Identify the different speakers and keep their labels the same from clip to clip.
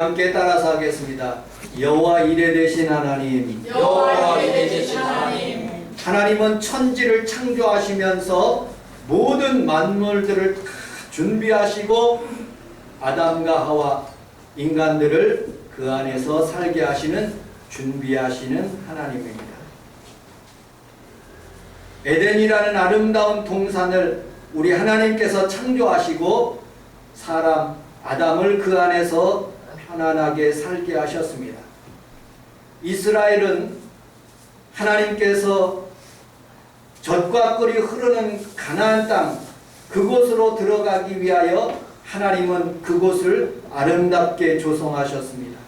Speaker 1: 함께 따라서 하겠습니다. 여호와 이레 되신 하나님,
Speaker 2: 여호와 이레 되신 하나님,
Speaker 1: 하나님은 천지를 창조하시면서 모든 만물들을 다 준비하시고 아담과 하와 인간들을 그 안에서 살게 하시는 준비하시는 하나님입니다. 에덴이라는 아름다운 동산을 우리 하나님께서 창조하시고 사람 아담을 그 안에서 편안하게 살게 하셨습니다. 이스라엘은 하나님께서 젖과 꿀이 흐르는 가나안 땅 그곳으로 들어가기 위하여 하나님은 그곳을 아름답게 조성하셨습니다.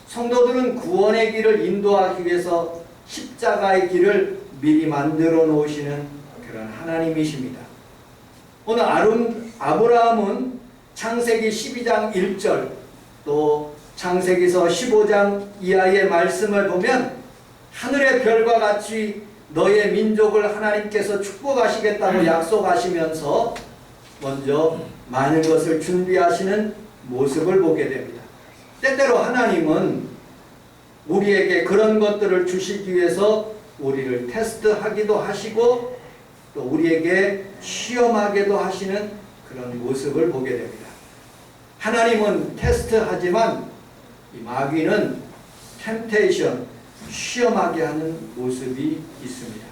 Speaker 1: 성도들은 구원의 길을 인도하기 위해서 십자가의 길을 미리 만들어 놓으시는 그런 하나님이십니다. 오늘 아브라함은 창세기 12장 1절 또 창세기서 15장 이하의 말씀을 보면 하늘의 별과 같이 너의 민족을 하나님께서 축복하시겠다고 약속하시면서 먼저 많은 것을 준비하시는 모습을 보게 됩니다. 때때로 하나님은 우리에게 그런 것들을 주시기 위해서 우리를 테스트하기도 하시고 또 우리에게 시험하게도 하시는 그런 모습을 보게 됩니다. 하나님은 테스트하지만 이 마귀는 템테이션, 시험하게 하는 모습이 있습니다.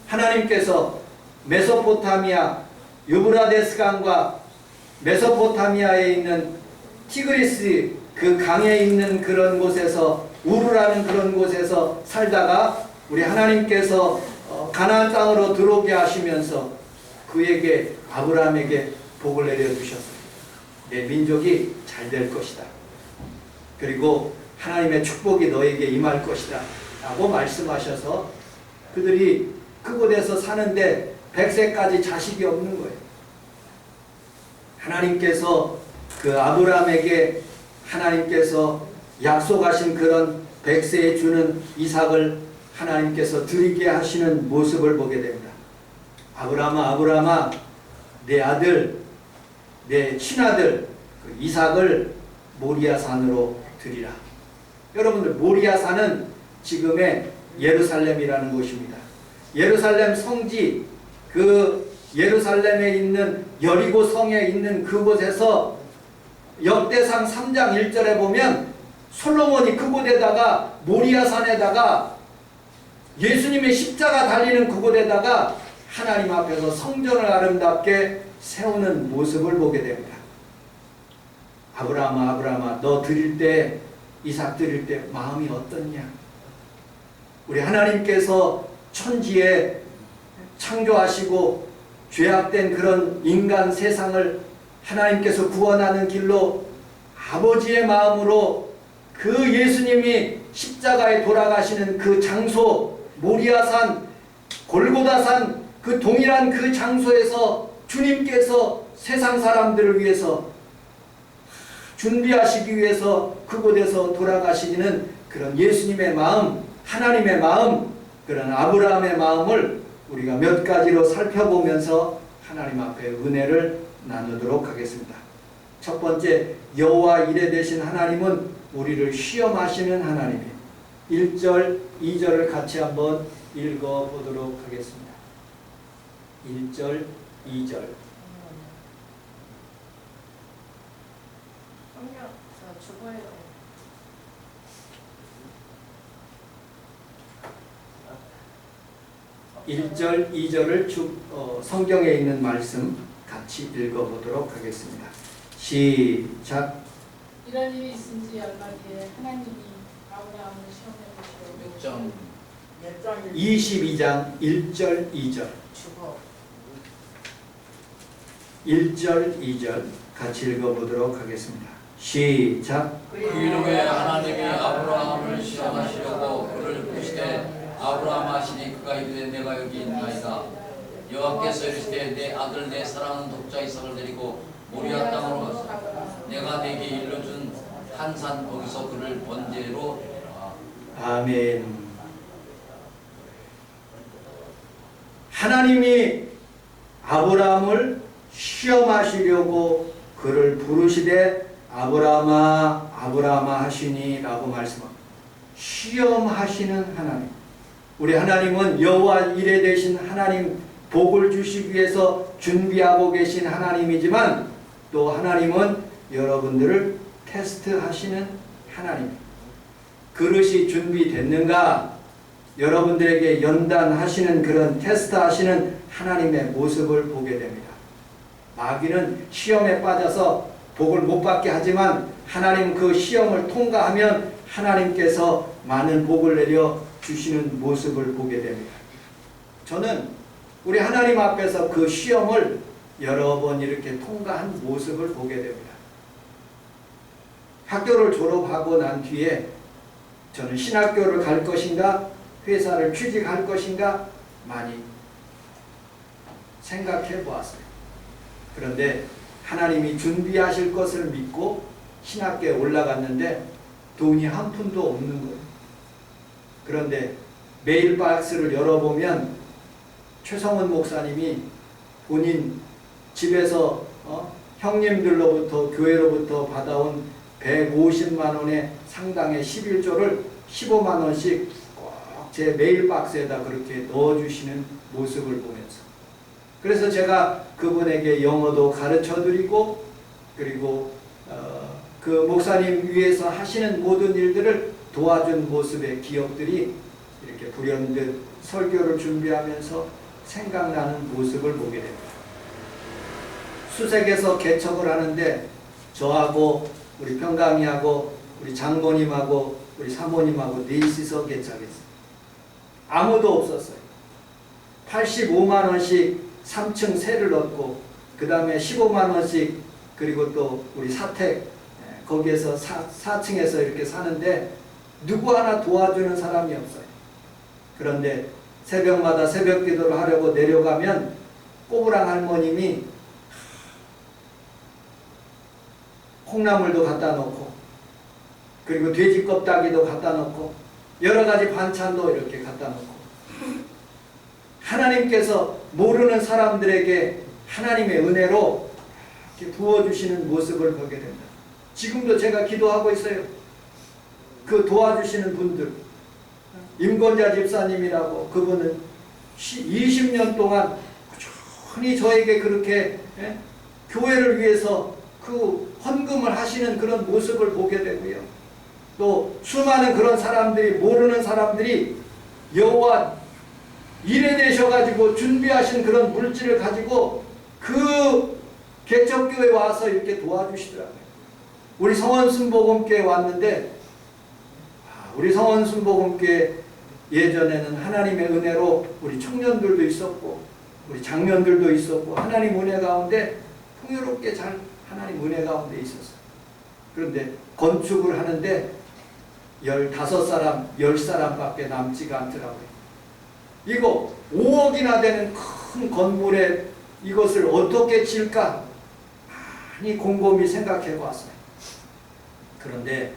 Speaker 1: 하나님께서 메소포타미아 유브라데스 강과 메소포타미아에 있는 티그리스 그 강에 있는 그런 곳에서 우르라는 그런 곳에서 살다가 우리 하나님께서 가나안 땅으로 들어오게 하시면서 그에게 아브라함에게 복을 내려주셨어요. 내 민족이 잘 될 것이다. 그리고 하나님의 축복이 너에게 임할 것이다 라고 말씀하셔서 그들이 그곳에서 사는데 100세까지 자식이 없는 거예요. 하나님께서 그 아브라함에게 하나님께서 약속하신 그런 100세에 주는 이삭을 하나님께서 드리게 하시는 모습을 보게 됩니다. 아브라함아 내 아들 내 친아들 그 이삭을 모리아산으로 드리라. 여러분들 모리아산은 지금의 예루살렘이라는 곳입니다. 예루살렘 성지 그 예루살렘에 있는 여리고 성에 있는 그곳에서 역대상 3장 1절에 보면 솔로몬이 그곳에다가 모리아산에다가 예수님의 십자가 달리는 그곳에다가 하나님 앞에서 성전을 아름답게 세우는 모습을 보게 됩니다. 아브라함아 너 드릴 때 이삭 드릴 때 마음이 어떻냐? 우리 하나님께서 천지에 창조하시고 죄악된 그런 인간 세상을 하나님께서 구원하는 길로 아버지의 마음으로 그 예수님이 십자가에 돌아가시는 그 장소 모리아산 골고다산 그 동일한 그 장소에서 주님께서 세상 사람들을 위해서 준비하시기 위해서 그곳에서 돌아가시는 그런 예수님의 마음, 하나님의 마음, 그런 아브라함의 마음을 우리가 몇 가지로 살펴보면서 하나님 앞에 은혜를 나누도록 하겠습니다. 첫 번째, 여호와 이레 되신 하나님은 우리를 시험하시는 하나님이에요. 1절, 2절을 같이 한번 읽어보도록 하겠습니다. 1절, 2절. 일 1절, 2절을 성경에 있는 말씀 같이 읽어보도록 하겠습니다. 시작.
Speaker 2: 이런 일이 있은지 얼마 뒤에 하나님이 아브라함을 시험해 보시고
Speaker 1: 22장 1절, 2절. 1절, 2절 같이 읽어보도록 하겠습니다. 시작.
Speaker 3: 그 이름에 하나님이 아브라함을 시험하시려고 그를 부르시되 아브라함 하시니 그가 이르되 내가 여기 있나이다. 여호와께서 이르시되 내 아들 내 사랑하는 독자 이삭을 데리고 모리아 땅으로 가서 내가 네게 일러준 한 산 거기서 그를 번제로 해라.
Speaker 1: 아멘. 하나님이 아브라함을 시험하시려고 그를 부르시되 아브라함아 아브라함아 하시니 라고 말씀합니다. 시험하시는 하나님. 우리 하나님은 여호와 이레 되신 하나님, 복을 주시기 위해서 준비하고 계신 하나님이지만 또 하나님은 여러분들을 테스트하시는 하나님. 그릇이 준비됐는가? 여러분들에게 연단하시는 그런 테스트하시는 하나님의 모습을 보게 됩니다. 마귀는 시험에 빠져서 복을 못 받게 하지만 하나님 그 시험을 통과하면 하나님께서 많은 복을 내려 주시는 모습을 보게 됩니다. 저는 우리 하나님 앞에서 그 시험을 여러 번 이렇게 통과한 모습을 보게 됩니다. 학교를 졸업하고 난 뒤에 저는 신학교를 갈 것인가 회사를 취직할 것인가 많이 생각해 보았어요. 그런데 하나님이 준비하실 것을 믿고 신학교에 올라갔는데 돈이 한 푼도 없는 거예요. 그런데 메일박스를 열어보면 최성원 목사님이 본인 집에서 형님들로부터 교회로부터 받아온 150만 원의 상당의 11조를 15만 원씩 꼭 제 메일박스에다 그렇게 넣어주시는 모습을 보면서, 그래서 제가 그분에게 영어도 가르쳐드리고 그리고 그 목사님 위해서 하시는 모든 일들을 도와준 모습의 기억들이 이렇게 불현듯 설교를 준비하면서 생각나는 모습을 보게 됩니다. 수색에서 개척을 하는데 저하고 우리 평강이하고 우리 장모님하고 우리 사모님하고 넷이서 개척했어요. 아무도 없었어요. 85만 원씩 3층 세를 얻고 그 다음에 15만 원씩, 그리고 또 우리 사택 거기에서 4층에서 이렇게 사는데 누구 하나 도와주는 사람이 없어요. 그런데 새벽마다 새벽 기도를 하려고 내려가면 꼬부랑 할머님이 콩나물도 갖다 놓고 그리고 돼지 껍데기도 갖다 놓고 여러 가지 반찬도 이렇게 갖다 놓고, 하나님께서 모르는 사람들에게 하나님의 은혜로 이렇게 부어주시는 모습을 보게 됩니다. 지금도 제가 기도하고 있어요. 그 도와주시는 분들, 임건자 집사님이라고, 그분은 20년 동안 꾸준히 저에게 그렇게 교회를 위해서 그 헌금을 하시는 그런 모습을 보게 되고요. 또 수많은 그런 사람들이, 모르는 사람들이 여호와 일에 되셔가지고 준비하신 그런 물질을 가지고 그 개척교회에 와서 이렇게 도와주시더라고요. 우리 성원순복음교회 왔는데, 우리 성원순복음교회 예전에는 하나님의 은혜로 우리 청년들도 있었고 우리 장년들도 있었고 하나님 은혜 가운데 풍요롭게 잘 하나님 은혜 가운데 있었어요. 그런데 건축을 하는데 15사람, 10사람밖에 남지가 않더라고요. 이거 5억이나 되는 큰 건물에 이것을 어떻게 지을까 많이 곰곰이 생각해 보았어요. 그런데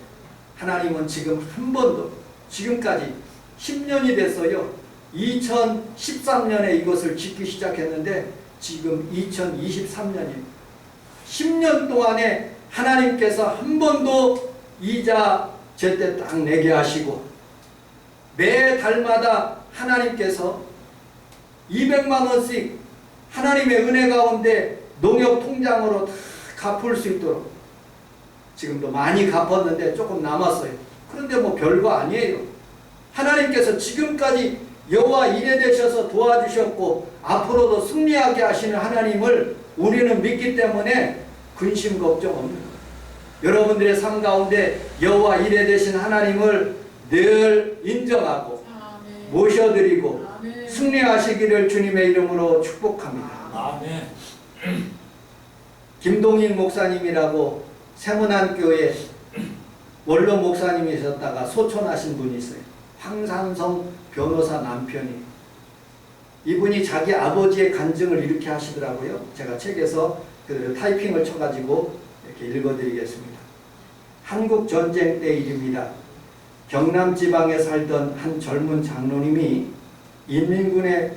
Speaker 1: 하나님은 지금 한 번도, 지금까지 10년이 됐어요. 2013년에 이것을 짓기 시작했는데 지금 2023년이에요. 10년 동안에 하나님께서 한 번도 이자 제때 딱 내게 하시고, 매 달마다 하나님께서 200만 원씩 하나님의 은혜 가운데 농협 통장으로 다 갚을 수 있도록, 지금도 많이 갚았는데 조금 남았어요. 그런데 뭐 별거 아니에요. 하나님께서 지금까지 여호와 일에 되셔서 도와주셨고 앞으로도 승리하게 하시는 하나님을 우리는 믿기 때문에 근심 걱정 없는 거예요. 여러분들의 삶 가운데 여호와 일에 되신 하나님을 늘 인정하고 아멘. 모셔드리고 아멘. 승리하시기를 주님의 이름으로 축복합니다.
Speaker 3: 아멘.
Speaker 1: 김동인 목사님이라고 세문안교회 원로 목사님이셨다가 소천하신 분이 있어요. 황산성 변호사 남편이. 이분이 자기 아버지의 간증을 이렇게 하시더라고요. 제가 책에서 그 타이핑을 쳐가지고 이렇게 읽어드리겠습니다. 한국 전쟁 때 일입니다. 경남 지방에 살던 한 젊은 장로님이 인민군에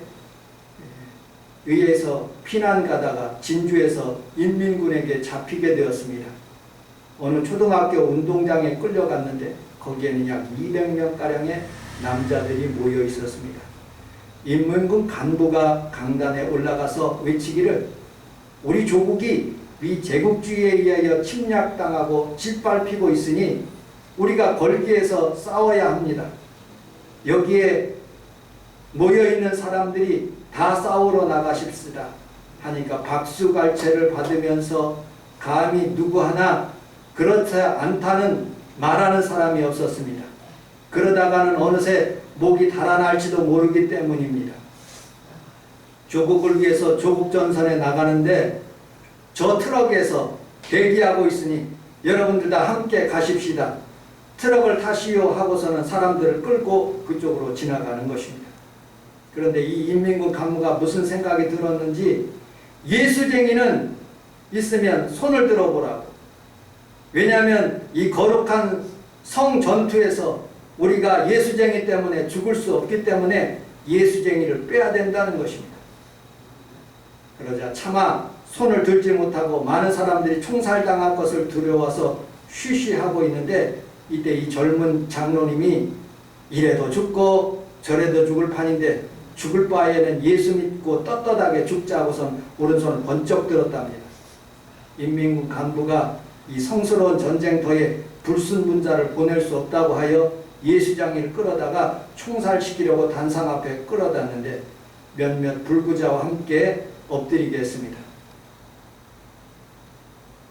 Speaker 1: 의해서 피난 가다가 진주에서 인민군에게 잡히게 되었습니다. 어느 초등학교 운동장에 끌려갔는데 거기에는 약 200명가량의 남자들이 모여 있었습니다. 인민군 간부가 강단에 올라가서 외치기를 우리 조국이 미 제국주의에 의하여 침략당하고 짓밟히고 있으니 우리가 걸기에서 싸워야 합니다. 여기에 모여있는 사람들이 다 싸우러 나가십시다 하니까 박수갈채를 받으면서 감히 누구 하나 그렇지 않다는 말하는 사람이 없었습니다. 그러다가는 어느새 목이 달아날지도 모르기 때문입니다. 조국을 위해서 조국전선에 나가는데 저 트럭에서 대기하고 있으니 여러분들 다 함께 가십시다. 트럭을 타시오 하고서는 사람들을 끌고 그쪽으로 지나가는 것입니다. 그런데 이 인민군 간부가 무슨 생각이 들었는지 예수쟁이는 있으면 손을 들어보라고. 왜냐하면 이 거룩한 성전투에서 우리가 예수쟁이 때문에 죽을 수 없기 때문에 예수쟁이를 빼야 된다는 것입니다. 그러자 차마 손을 들지 못하고 많은 사람들이 총살당할 것을 두려워서 쉬쉬하고 있는데 이때 이 젊은 장로님이 이래도 죽고 저래도 죽을 판인데 죽을 바에는 예수 믿고 떳떳하게 죽자고선 오른손을 번쩍 들었답니다. 인민군 간부가 이 성스러운 전쟁터에 불순분자를 보낼 수 없다고 하여 예수장이를 끌어다가 총살시키려고 단상 앞에 끌어다는데 몇몇 불구자와 함께 엎드리게 했습니다.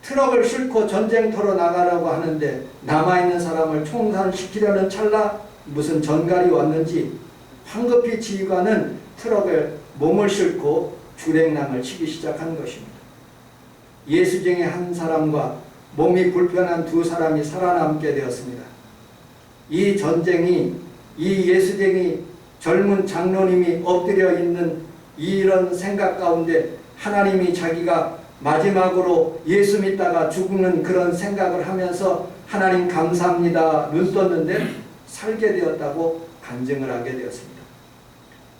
Speaker 1: 트럭을 싣고 전쟁터로 나가라고 하는데 남아있는 사람을 총살시키려는 찰나 무슨 전갈이 왔는지 황급히 지휘관은 트럭에 몸을 싣고 주랭랑을 치기 시작한 것입니다. 예수쟁이 한 사람과 몸이 불편한 두 사람이 살아남게 되었습니다. 이 전쟁이 이 예수쟁이 젊은 장로님이 엎드려 있는 이런 생각 가운데 하나님이 자기가 마지막으로 예수 믿다가 죽는 그런 생각을 하면서 하나님 감사합니다 눈 떴는데 살게 되었다고 간증을 하게 되었습니다.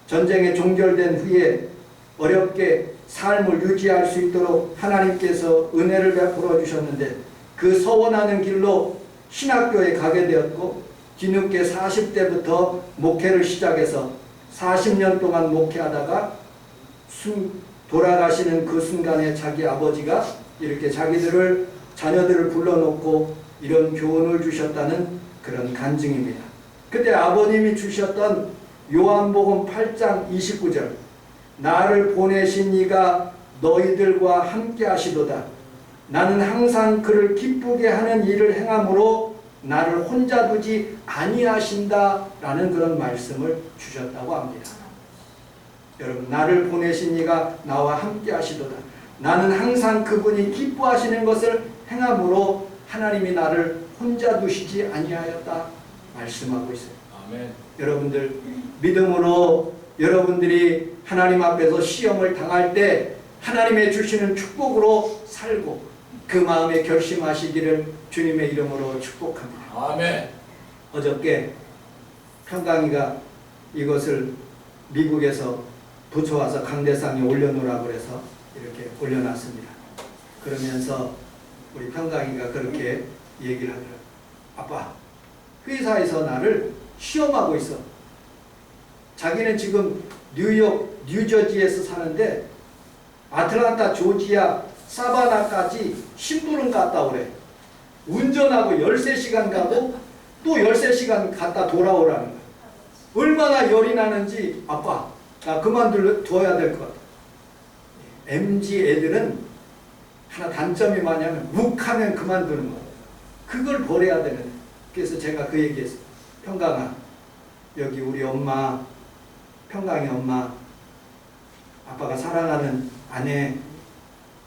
Speaker 1: 전쟁이 종결된 후에 어렵게 삶을 유지할 수 있도록 하나님께서 은혜를 베풀어 주셨는데 그 서원하는 길로 신학교에 가게 되었고 뒤늦게 40대부터 목회를 시작해서 40년 동안 목회하다가 돌아가시는 그 순간에 자기 아버지가 이렇게 자녀들을 불러놓고 이런 교훈을 주셨다는 그런 간증입니다. 그때 아버님이 주셨던 요한복음 8장 29절 나를 보내신 이가 너희들과 함께 하시도다. 나는 항상 그를 기쁘게 하는 일을 행함으로 나를 혼자 두지 아니하신다 라는 그런 말씀을 주셨다고 합니다. 여러분 나를 보내신 이가 나와 함께 하시도다. 나는 항상 그분이 기뻐하시는 것을 행함으로 하나님이 나를 혼자 두시지 아니하였다 말씀하고 있어요.
Speaker 3: 아멘.
Speaker 1: 여러분들 믿음으로 여러분들이 하나님 앞에서 시험을 당할 때 하나님의 주시는 축복으로 살고 그 마음에 결심하시기를 주님의 이름으로 축복합니다.
Speaker 3: 아멘.
Speaker 1: 어저께 평강이가 이것을 미국에서 부쳐와서 강대상에 올려놓으라고 해서 이렇게 올려놨습니다. 그러면서 우리 평강이가 그렇게 얘기를 하더라고요. 아빠, 회사에서 나를 시험하고 있어. 자기는 지금 뉴욕, 뉴저지에서 사는데 아틀란타, 조지아, 사바나까지 심부름 갔다 오래. 운전하고 13시간 가고 또 13시간 갔다 돌아오라는 거야. 얼마나 열이 나는지 아빠, 나 그만둬야 될 것 같아. MZ 애들은 하나 단점이 뭐냐면 욱하면 그만두는 거야. 그걸 버려야 되는데. 그래서 제가 그 얘기했어요. 평강아, 여기 우리 엄마, 평강이 엄마, 아빠가 사랑하는 아내,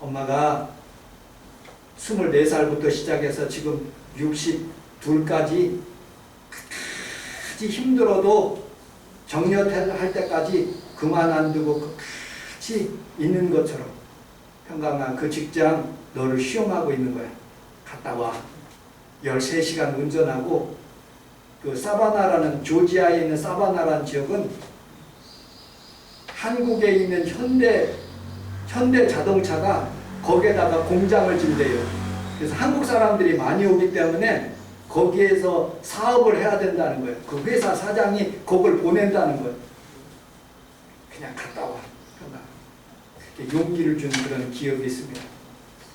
Speaker 1: 엄마가 24살부터 시작해서 지금 62까지 끝까지 힘들어도 정년할 때까지 그만 안 두고 끝까지 있는 것처럼 평강아 그 직장 너를 시험하고 있는 거야. 갔다 와. 13시간 운전하고 그 사바나라는 조지아에 있는 사바나라는 지역은 한국에 있는 현대 자동차가 거기에다가 공장을 짓대요. 그래서 한국 사람들이 많이 오기 때문에 거기에서 사업을 해야 된다는 거예요. 그 회사 사장이 그걸 보낸다는 거예요. 그냥 갔다 와. 그렇게 용기를 준 그런 기억이 있습니다.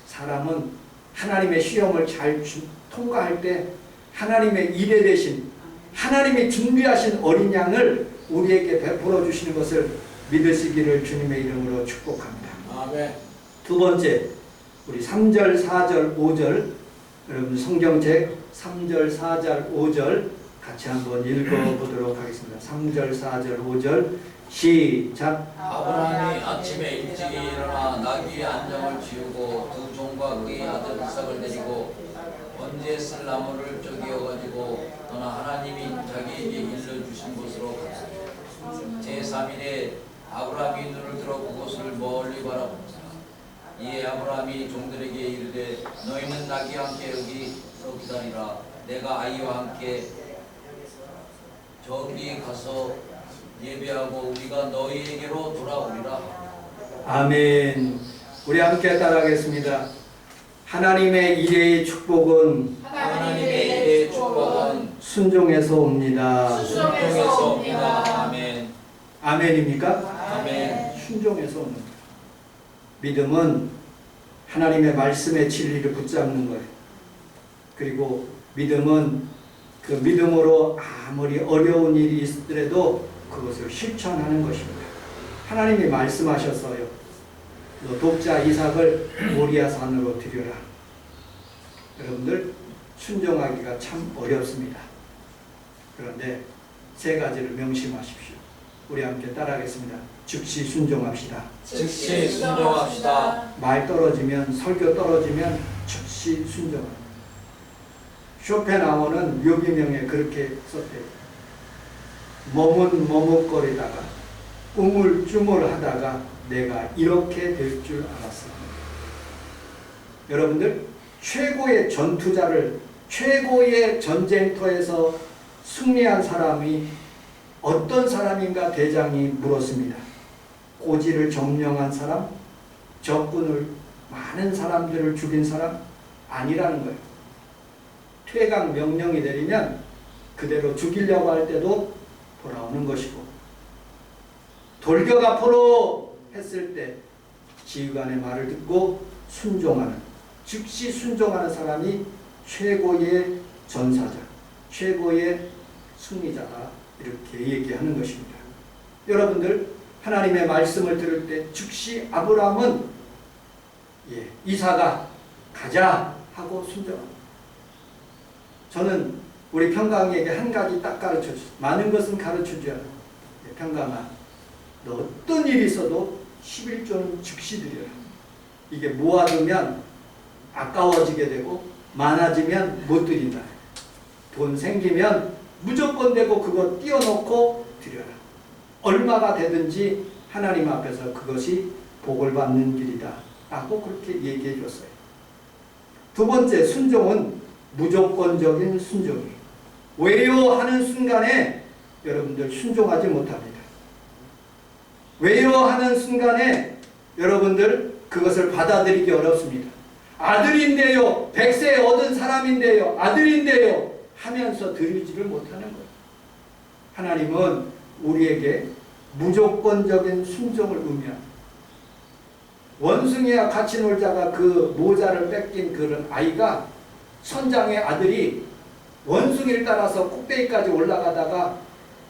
Speaker 1: 사람은 하나님의 시험을 잘 통과할 때 하나님의 일에 대신 하나님이 준비하신 어린 양을 우리에게 베풀어 주시는 것을 믿으시기를 주님의 이름으로 축복합니다.
Speaker 3: 아멘.
Speaker 1: 두 번째, 우리 3절, 4절, 5절 여러분 성경책 3절, 4절, 5절 같이 한번 읽어보도록 하겠습니다. 3절, 4절, 5절 시작.
Speaker 3: 아브라함이 아침에 일찍 일어나 나귀의 안장을 지우고 두 종과 그의 아들 이삭을 데리고 번제에 쓸 나무를 쪼개어가지고 떠나 하나님이 자기에게 일러주신 곳으로 갔습니다. 제3일에 아브라함이 눈을 들어 그곳을 멀리 바라봅니다. 이에 아브라함이 종들에게 이르되 너희는 나귀와 함께 여기서 기다리라. 내가 아이와 함께 저기 가서 예배하고 우리가 너희에게로 돌아오리라.
Speaker 1: 아멘. 우리 함께 따라하겠습니다. 하나님의 일의 축복은
Speaker 3: 하나님의 일의 축복은
Speaker 1: 순종에서 옵니다.
Speaker 3: 순종에서 옵니다. 아멘.
Speaker 1: 아멘입니까?
Speaker 3: 아멘.
Speaker 1: 순종에서 오는 거예요. 믿음은 하나님의 말씀의 진리를 붙잡는 거예요. 그리고 믿음은 그 믿음으로 아무리 어려운 일이 있더라도 그것을 실천하는 것입니다. 하나님이 말씀하셨어요. 너 독자 이삭을 모리아 산으로 드려라. 여러분들 순종하기가 참 어렵습니다. 그런데 세 가지를 명심하십시오. 우리 함께 따라하겠습니다. 즉시 순종합시다.
Speaker 3: 즉시 순종합시다.
Speaker 1: 말 떨어지면 설교 떨어지면 즉시 순종합니다. 쇼펜하우어는 묘기명에 그렇게 썼대요. 머뭇머뭇거리다가 우물쭈물하다가 내가 이렇게 될 줄 알았어. 여러분들 최고의 전투자를 최고의 전쟁터에서 승리한 사람이 어떤 사람인가 대장이 물었습니다. 고지를 점령한 사람, 적군을 많은 사람들을 죽인 사람 아니라는 거예요. 퇴각 명령이 내리면 그대로 죽이려고 할 때도 돌아오는 것이고 돌격 앞으로 했을 때 지휘관의 말을 듣고 순종하는 즉시 순종하는 사람이 최고의 전사자, 최고의 승리자다 이렇게 얘기하는 것입니다. 여러분들 하나님의 말씀을 들을 때 즉시 아브라함은 이삭아 가자 하고 순종합니다. 저는 우리 평강에게 한 가지 딱 가르쳐주세요. 많은 것은 가르쳐주지 않아요. 평강아, 너 어떤 일이 있어도 11조는 즉시 드려라. 이게 모아두면 아까워지게 되고 많아지면 못 드린다. 돈 생기면 무조건 되고 그거 띄워놓고 드려라. 얼마가 되든지 하나님 앞에서 그것이 복을 받는 길이다. 라고 그렇게 얘기해 줬어요. 두 번째, 순종은 무조건적인 순종이에요. 왜요 하는 순간에 여러분들 순종하지 못합니다. 왜요 하는 순간에 여러분들 그것을 받아들이기 어렵습니다. 아들인데요, 100세 얻은 사람인데요, 아들인데요 하면서 드리지를 못하는 거예요. 하나님은 우리에게 무조건적인 순종을 의미합니다. 원숭이와 같이 놀다가 그 모자를 뺏긴 그런 아이가 선장의 아들이 원숭이를 따라서 꼭대기까지 올라가다가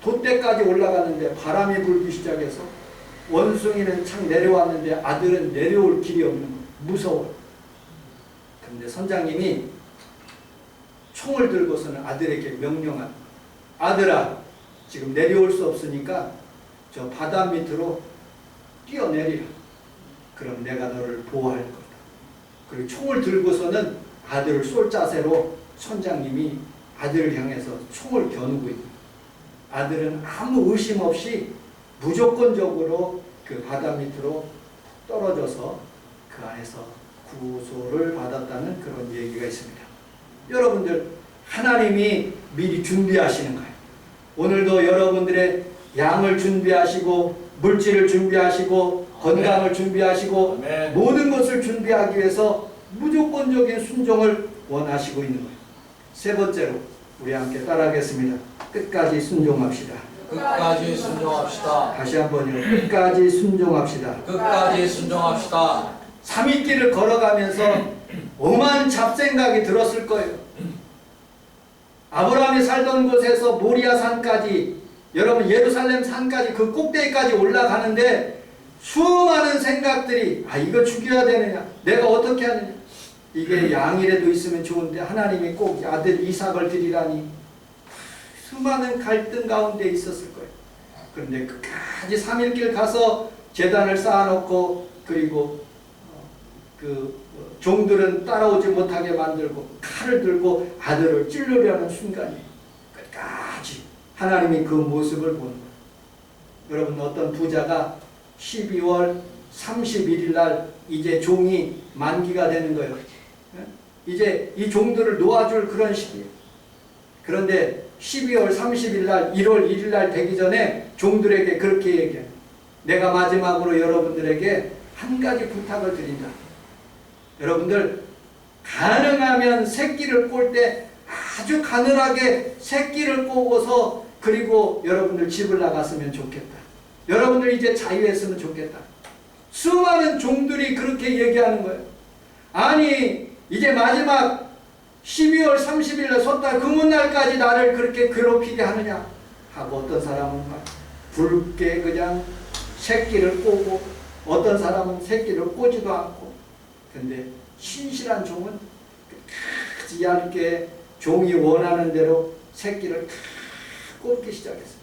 Speaker 1: 돛대까지 올라가는데 바람이 불기 시작해서 원숭이는 창 내려왔는데 아들은 내려올 길이 없는 거예요. 무서워. 그런데 선장님이 총을 들고서는 아들에게 명령한 아들아, 지금 내려올 수 없으니까 저 바다 밑으로 뛰어내리라. 그럼 내가 너를 보호할 거다. 그리고 총을 들고서는 아들을 쏠 자세로 선장님이 아들을 향해서 총을 겨누고 있는 거예요. 아들은 아무 의심 없이 무조건적으로 그 바다 밑으로 떨어져서 그 안에서 구소를 받았다는 그런 얘기가 있습니다. 여러분들 하나님이 미리 준비하시는 거예요. 오늘도 여러분들의 양을 준비하시고 물질을 준비하시고 건강을 준비하시고
Speaker 3: 아멘.
Speaker 1: 모든 것을 준비하기 위해서 무조건적인 순종을 원하시고 있는 거예요. 세 번째로 우리 함께 따라하겠습니다. 끝까지 순종합시다.
Speaker 3: 끝까지 순종합시다.
Speaker 1: 다시 한번요. 끝까지 순종합시다.
Speaker 3: 끝까지 순종합시다.
Speaker 1: 삼위길을 걸어가면서 오만 잡생각이 들었을 거예요. 아브라함이 살던 곳에서 모리아 산까지, 여러분 예루살렘 산까지 그 꼭대기까지 올라가는데 수많은 생각들이, 이거 죽여야 되느냐, 내가 어떻게 하느냐, 이게 양이라도 있으면 좋은데 하나님이 꼭 아들 이삭을 드리라니, 수많은 갈등 가운데 있었을 거예요. 그런데 끝까지 3일길 가서 제단을 쌓아놓고, 그리고 그 종들은 따라오지 못하게 만들고 칼을 들고 아들을 찌르려는 순간이, 끝까지 하나님이 그 모습을 보는 거예요. 여러분, 어떤 부자가 12월 31일 날 이제 종이 만기가 되는 거예요. 이제 이 종들을 놓아줄 그런 시기예요. 그런데 12월 30일 날, 1월 1일 날 되기 전에 종들에게 그렇게 얘기해요. 내가 마지막으로 여러분들에게 한 가지 부탁을 드린다. 여러분들 가능하면 새끼를 꼴 때 아주 가늘하게 새끼를 꼬고서, 그리고 여러분들 집을 나갔으면 좋겠다. 여러분들 이제 자유했으면 좋겠다. 수많은 종들이 그렇게 얘기하는 거예요. 아니 이제 마지막 12월 30일에 섰다 금운날까지 나를 그렇게 괴롭히게 하느냐 하고, 어떤 사람은 막 붉게 그냥 새끼를 꼬고, 어떤 사람은 새끼를 꼬지도 않고. 근데 신실한 종은 끝까지 얇게 종이 원하는 대로 새끼를 다 꽂기 시작했어요.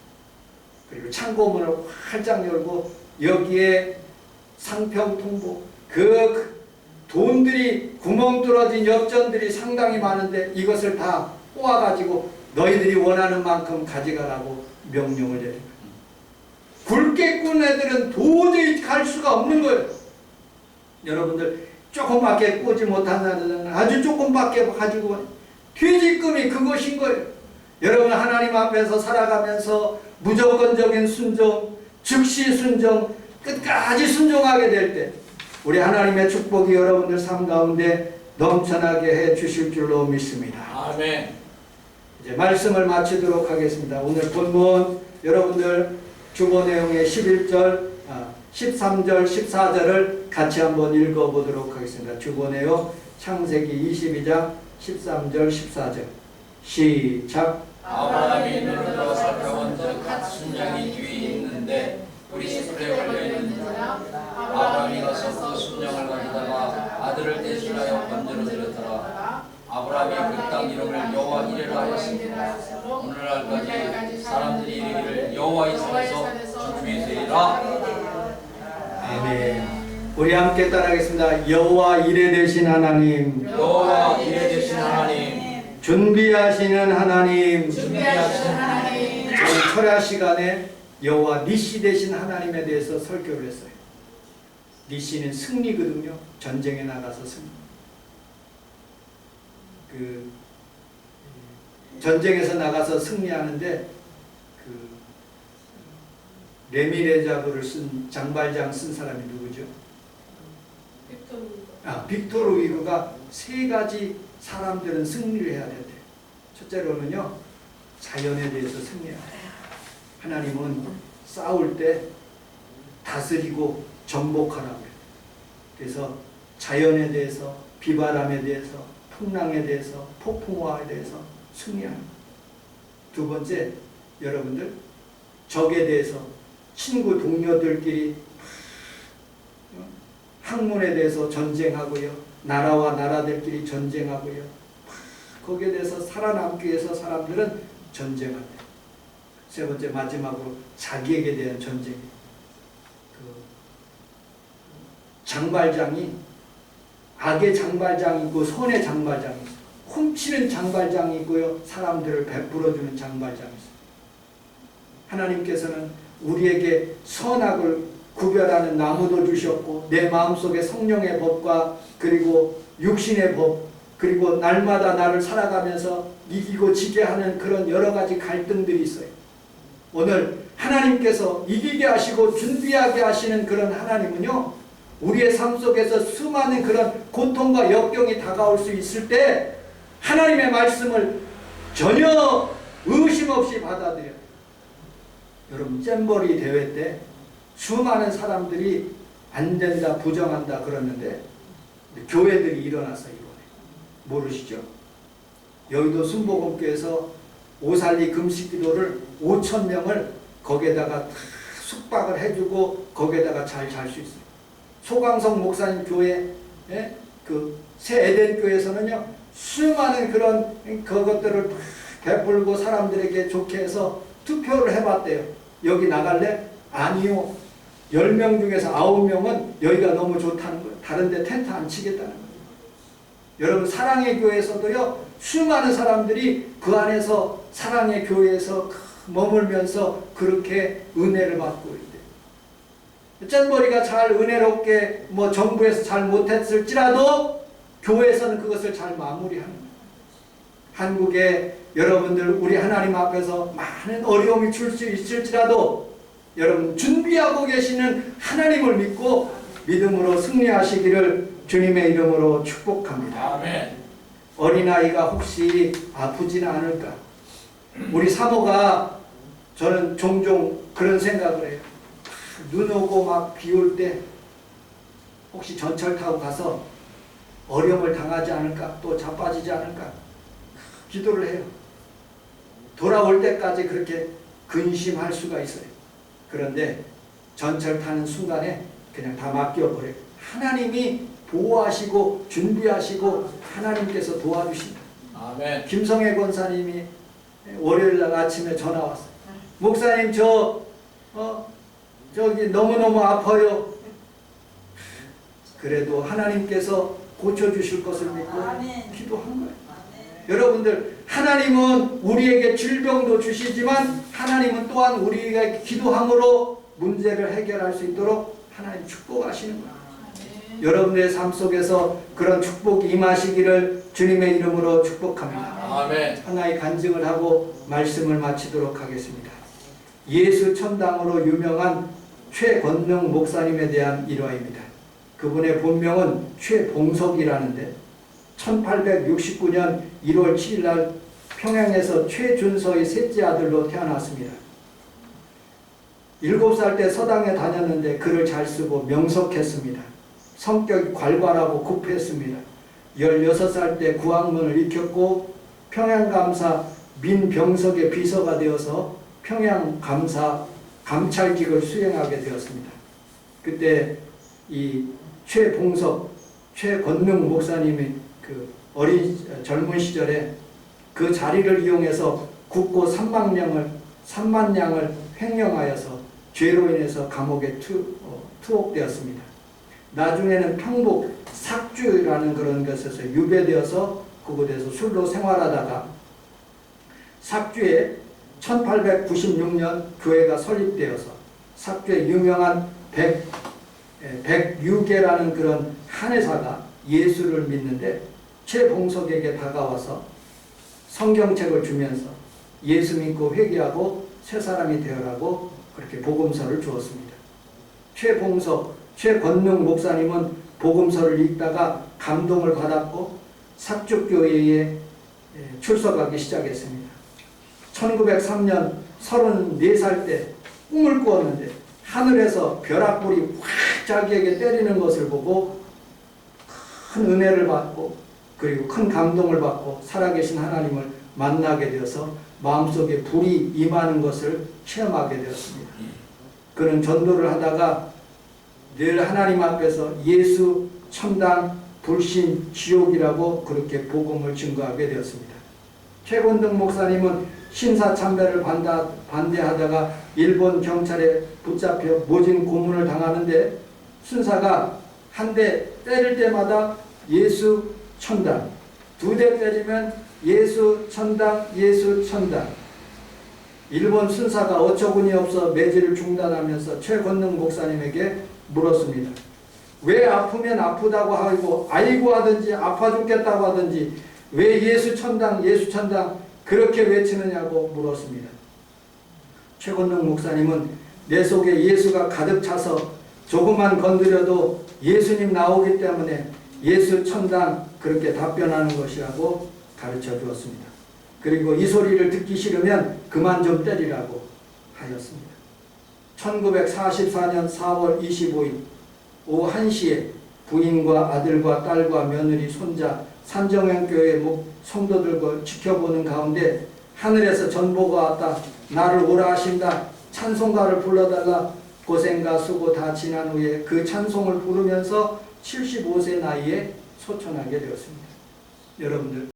Speaker 1: 그리고 창고문을 활짝 열고 여기에 상평통보, 그 돈들이 구멍 뚫어진 엽전들이 상당히 많은데 이것을 다 꼬아가지고 너희들이 원하는 만큼 가져가라고 명령을 내린 거예요. 굵게 꾼 애들은 도저히 갈 수가 없는 거예요. 여러분들 조금밖에 꼬지 못한다는, 아주 조금밖에 가지고 퇴직금이 그것인 거예요. 여러분 하나님 앞에서 살아가면서 무조건적인 순종, 즉시 순종, 끝까지 순종하게 될 때 우리 하나님의 축복이 여러분들 삶 가운데 넘쳐나게 해 주실 줄로 믿습니다.
Speaker 3: 아멘.
Speaker 1: 이제 말씀을 마치도록 하겠습니다. 오늘 본문 여러분들 주보 내용의 11절, 13절, 14절을 같이 한번 읽어보도록 하겠습니다. 주보 내용 창세기 22장 13절, 14절 시작.
Speaker 3: 아브라함이 눈을 들어 살펴본즉 한 순양이 뒤에 있는데 우리 숯불에 걸려있는지라. 아브라함이 가서 그 순양을 가져다가 아들을 대신하여 번제로 드렸더라. 아브라함이 그 땅 이름을 여호와 이레라 하였습니다. 오늘날까지 사람들이 이르기를 여호와 이 산에서 주의 되리라.
Speaker 1: 아멘. 우리 함께 따라하겠습니다. 여호와 이레 되신 하나님,
Speaker 3: 여호와 이레 되신 하나님,
Speaker 1: 준비하시는 하나님,
Speaker 3: 준비하시는 하나님.
Speaker 1: 오늘 철야 시간에 여호와 니시 되신 하나님에 대해서 설교를 했어요. 니시는 승리거든요. 전쟁에 나가서 승리. 전쟁에서 나가서 승리하는데 레미레자브를 쓴 장발장 쓴 사람이 누구죠? 빅토르 위그가 세 가지 사람들은 승리를 해야 된대. 첫째로는요, 자연에 대해서 승리해야 돼. 하나님은 싸울 때 다스리고 정복하라고 해요. 그래서 자연에 대해서, 비바람에 대해서, 풍랑에 대해서, 폭풍화에 대해서 승리하는 거예요. 두 번째, 여러분들 적에 대해서, 친구 동료들끼리 학문에 대해서 전쟁하고요, 나라와 나라들끼리 전쟁하고요, 거기에 대해서 살아남기 위해서 사람들은 전쟁한다. 세 번째, 마지막으로 자기에게 대한 전쟁. 장발장이 악의 장발장이 있고 선의 장발장이 있어요. 훔치는 장발장이 있고요, 사람들을 베풀어주는 장발장이 있어요. 하나님께서는 우리에게 선악을 구별하는 나무도 주셨고, 내 마음속에 성령의 법과 그리고 육신의 법, 그리고 날마다 나를 살아가면서 이기고 지게 하는 그런 여러 가지 갈등들이 있어요. 오늘 하나님께서 이기게 하시고 준비하게 하시는 그런 하나님은요, 우리의 삶 속에서 수많은 그런 고통과 역경이 다가올 수 있을 때 하나님의 말씀을 전혀 의심 없이 받아들여요. 여러분, 잼버리 대회 때 수많은 사람들이 안 된다, 부정한다 그러는데 교회들이 일어났어요. 이번에 모르시죠? 여의도 순복음교회에서 오살리 금식기도를 5,000명을 거기에다가 숙박을 해주고 거기에다가 잘 잘 수 있어요. 소강성 목사님 교회, 그 새 에덴 교회에서는요 수많은 그런 그것들을 베풀고 사람들에게 좋게 해서 투표를 해봤대요. 여기 나갈래? 아니요. 10명 중에서 9명은 여기가 너무 좋다는 거예요. 다른 데 텐트 안 치겠다는 거예요. 여러분, 사랑의 교회에서도요 수많은 사람들이 그 안에서 사랑의 교회에서 머물면서 그렇게 은혜를 받고 있대요. 짠머리가 잘 은혜롭게 정부에서 잘 못했을지라도 교회에서는 그것을 잘 마무리하는 거예요. 한국에 여러분들 우리 하나님 앞에서 많은 어려움이 줄 수 있을지라도 여러분 준비하고 계시는 하나님을 믿고 믿음으로 승리하시기를 주님의 이름으로 축복합니다.
Speaker 3: 아멘.
Speaker 1: 어린아이가 혹시 아프지는 않을까? 우리 사모가 저는 종종 그런 생각을 해요. 눈 오고 막 비 올 때 혹시 전철 타고 가서 어려움을 당하지 않을까? 또 자빠지지 않을까? 기도를 해요. 돌아올 때까지 그렇게 근심할 수가 있어요. 그런데 전철 타는 순간에 그냥 다 맡겨버려요. 하나님이 보호하시고 준비하시고 하나님께서 도와주신다.
Speaker 3: 아멘.
Speaker 1: 김성애 권사님이 월요일날 아침에 전화 왔어요. 목사님 저기 너무너무 아파요. 그래도 하나님께서 고쳐주실 것을 믿고 기도한 거예요. 여러분들, 하나님은 우리에게 질병도 주시지만 하나님은 또한 우리가 기도함으로 문제를 해결할 수 있도록 하나님 축복하시는 거예요. 여러분의 삶 속에서 그런 축복이 임하시기를 주님의 이름으로 축복합니다.
Speaker 3: 아멘.
Speaker 1: 하나의 간증을 하고 말씀을 마치도록 하겠습니다. 예수 천당으로 유명한 최권능 목사님에 대한 일화입니다. 그분의 본명은 최봉석이라는데 1869년 1월 7일 날 평양에서 최준서의 셋째 아들로 태어났습니다. 7살 때 서당에 다녔는데 글을 잘 쓰고 명석했습니다. 성격이 괄괄하고 급했습니다. 16살 때 구학문을 익혔고 평양감사 민병석의 비서가 되어서 평양감사 감찰직을 수행하게 되었습니다. 그때 이 최봉석, 최권능 목사님이 그 젊은 시절에 그 자리를 이용해서 국고 3만 냥을 횡령하여서 죄로 인해서 감옥에 투옥되었습니다. 나중에는 평북 삭주라는 그런 것에서 유배되어서 그곳에서 술로 생활하다가 삭주에 1896년 교회가 설립되어서 삭주에 유명한 백유계라는 그런 한의사가 예수를 믿는데 최봉석에게 다가와서 성경책을 주면서 예수 믿고 회개하고 새 사람이 되어라고 그렇게 복음서를 주었습니다. 최봉석, 최권능 목사님은 복음서를 읽다가 감동을 받았고 삭주교회에 출석하기 시작했습니다. 1903년 34살 때 꿈을 꾸었는데 하늘에서 벼락불이 확 자기에게 때리는 것을 보고 큰 은혜를 받고 그리고 큰 감동을 받고 살아계신 하나님을 만나게 되어서 마음속에 불이 임하는 것을 체험하게 되었습니다. 그는 전도를 하다가 늘 하나님 앞에서 예수, 천당, 불신, 지옥이라고 그렇게 복음을 증거하게 되었습니다. 최권능 목사님은 신사참배를 반대하다가 일본 경찰에 붙잡혀 모진 고문을 당하는데 순사가 한 대 때릴 때마다 예수, 천당, 2대 때리면 예수, 천당, 예수, 천당. 일본 순사가 어처구니 없어 매질을 중단하면서 최권능 목사님에게 물었습니다. 왜 아프면 아프다고 하고 아이고 하든지 아파 죽겠다고 하든지 왜 예수 천당 예수 천당 그렇게 외치느냐고 물었습니다. 최권능 목사님은 내 속에 예수가 가득 차서 조금만 건드려도 예수님 나오기 때문에 예수 천당 그렇게 답변하는 것이라고 가르쳐 주었습니다. 그리고 이 소리를 듣기 싫으면 그만 좀 때리라고 하였습니다. 1944년 4월 25일 오후 1시에 부인과 아들과 딸과 며느리, 손자, 산정형교회 성도들과 지켜보는 가운데 하늘에서 전보가 왔다. 나를 오라 하신다. 찬송가를 불러달라. 고생과 수고 다 지난 후에 그 찬송을 부르면서 75세 나이에 소천하게 되었습니다. 여러분들